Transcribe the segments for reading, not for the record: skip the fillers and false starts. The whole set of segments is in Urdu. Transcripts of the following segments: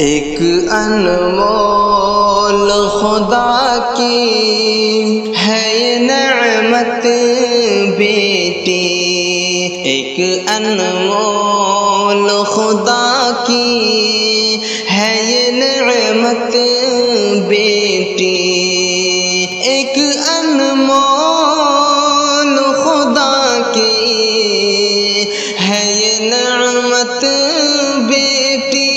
ایک انمول خدا کی ہے یہ نعمت بیٹی، ایک انمول خدا کی ہے یہ نعمت بیٹی، ایک انمول خدا کی ہے یہ نعمت بیٹی،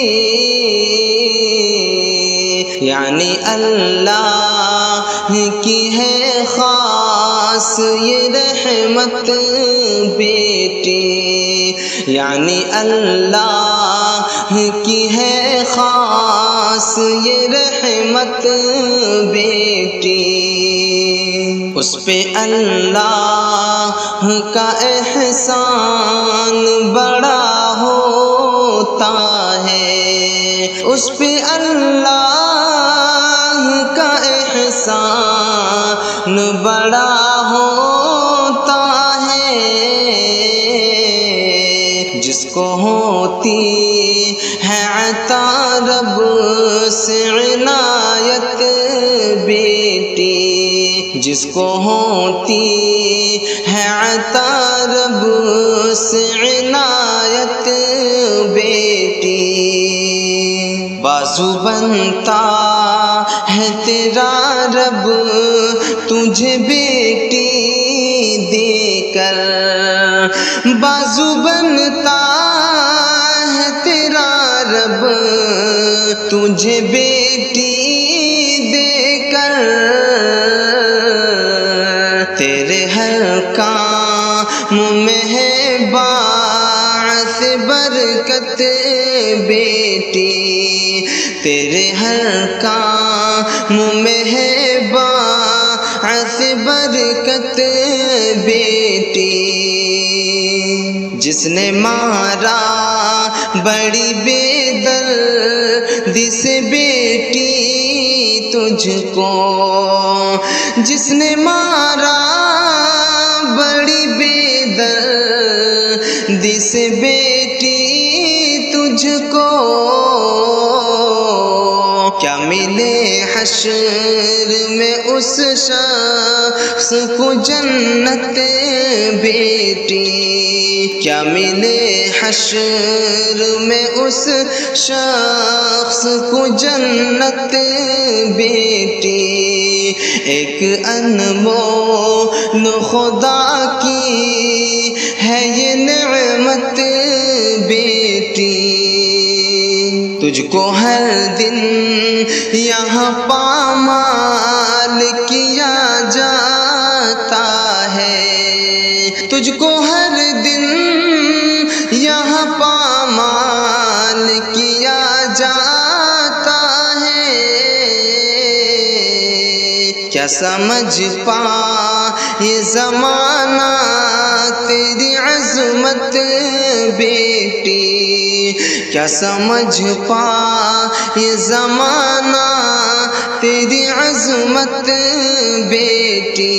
یعنی اللہ کی ہے خاص یہ رحمت بیٹی، یعنی اللہ کی ہے خاص یہ رحمت بیٹی، اس پہ اللہ کا احسان بڑا ہوتا ہے، اس پہ اللہ کا احسان بڑا ہوتا ہے، جس کو ہوتی ہے عطا رب سے عنایت بیٹی، جس کو ہوتی ہے عطا رب سے عنایت بیٹی، بازو بنتا ہے تیرا رب تجھے بیٹی دے کر، بازو بنتا ہے تیرا رب تجھے بیٹی دے کر، تیرے ہر کام میں ہے باعث برکت بیٹی، تیرے ہر کام میں ہے باعث برکت بیٹی، جس نے مارا بڑی بے دردی سے بیٹی تجھ کو، جس نے مارا بڑی بے دردی سے بیٹی تجھ کو، کیا ملے حشر میں اس شخص کو جنت بیٹی، کیا ملے حشر میں اس شخص کو جنت بیٹی، ایک انمول خدا کی ہے یہ نعمت بیٹی، تجھ کو ہر دن یہاں پامال کیا جاتا ہے، تجھ کو ہر دن یہاں پامال کیا جاتا ہے، کیا سمجھ پا یہ زمانہ تیری عظمت بیٹی، کیا سمجھ پا یہ زمانہ تیری عظمت بیٹی،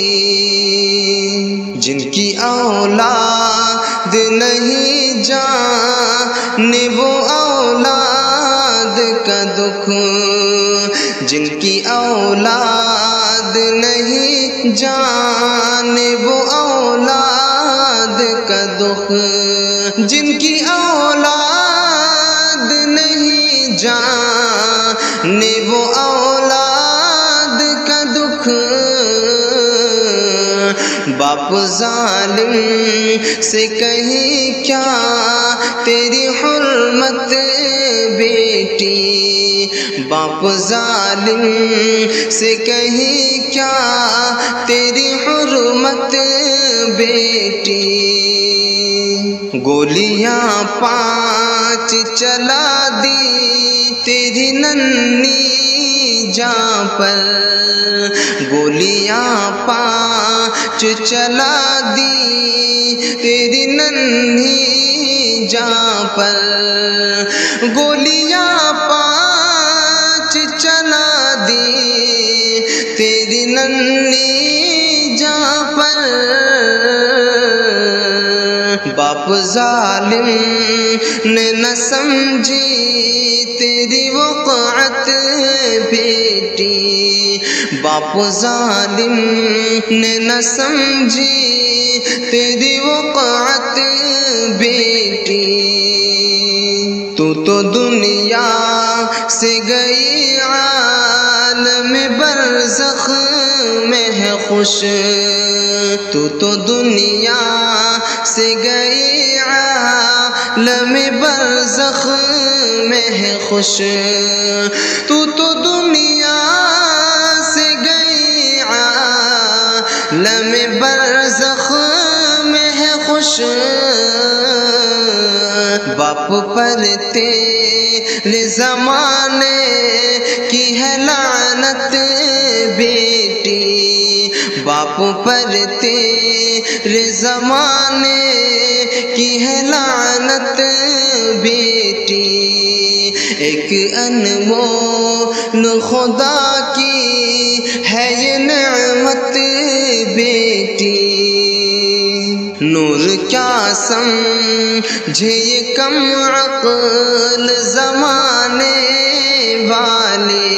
جن کی اولاد نہیں جانے وہ اولاد کا دکھ، جن کی اولاد نہیں جانے وہ اولاد کا دکھ، جن کی اولاد نہیں جانے وہ اولاد کا دکھ، باپ ظالم سے کہیں کیا تیری حرمت بیٹی، باپ ظالم سے کہیں کیا تیری حرمت بیٹی، گولیاں 5 چلا دی تیری ننھی جاں پر، گولیاں 5 چلا دی تیری ننھی جاں پر، گولیاں 5 چلا دی تیری ننھی جاں پر، باپ ظالم نے نہ سمجھی تیری وقعت بیٹی، باپ ظالم نے نہ سمجھی تیری وقعت بیٹی، تو دنیا سے گئی عالم برزخ میں ہے خوش، تو دنیا سے گئی عالم برزخ میں ہے خوش، تو دنیا سے گئی عالم برزخ میں ہے خوش، باپ پر تیرے زمانے کی ہے لعنت بیٹی، باپ پر تیرے زمانے کی ہے لعنت بیٹی، ایک انمول خدا کی ہے یہ نعمت بیٹی، نور کیا سمجھے یہ کم عقل زمانے والے،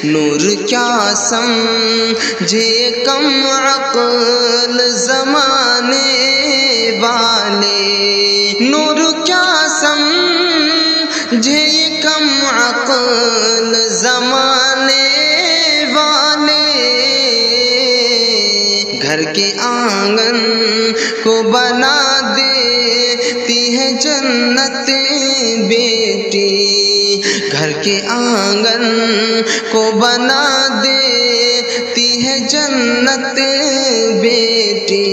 نور کیا سمجھے یہ کم عقل زمانے والے، نور کیا سمجھے یہ کم عقل زمانے والے، گھر کے آنگن کو بنا دیتی ہے جنت بیٹی، گھر کے آنگن کو بنا دیتی ہے جنت بیٹی،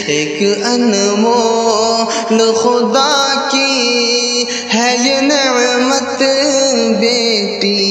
ایک انمول خدا کی ہے یہ نعمت بیٹی۔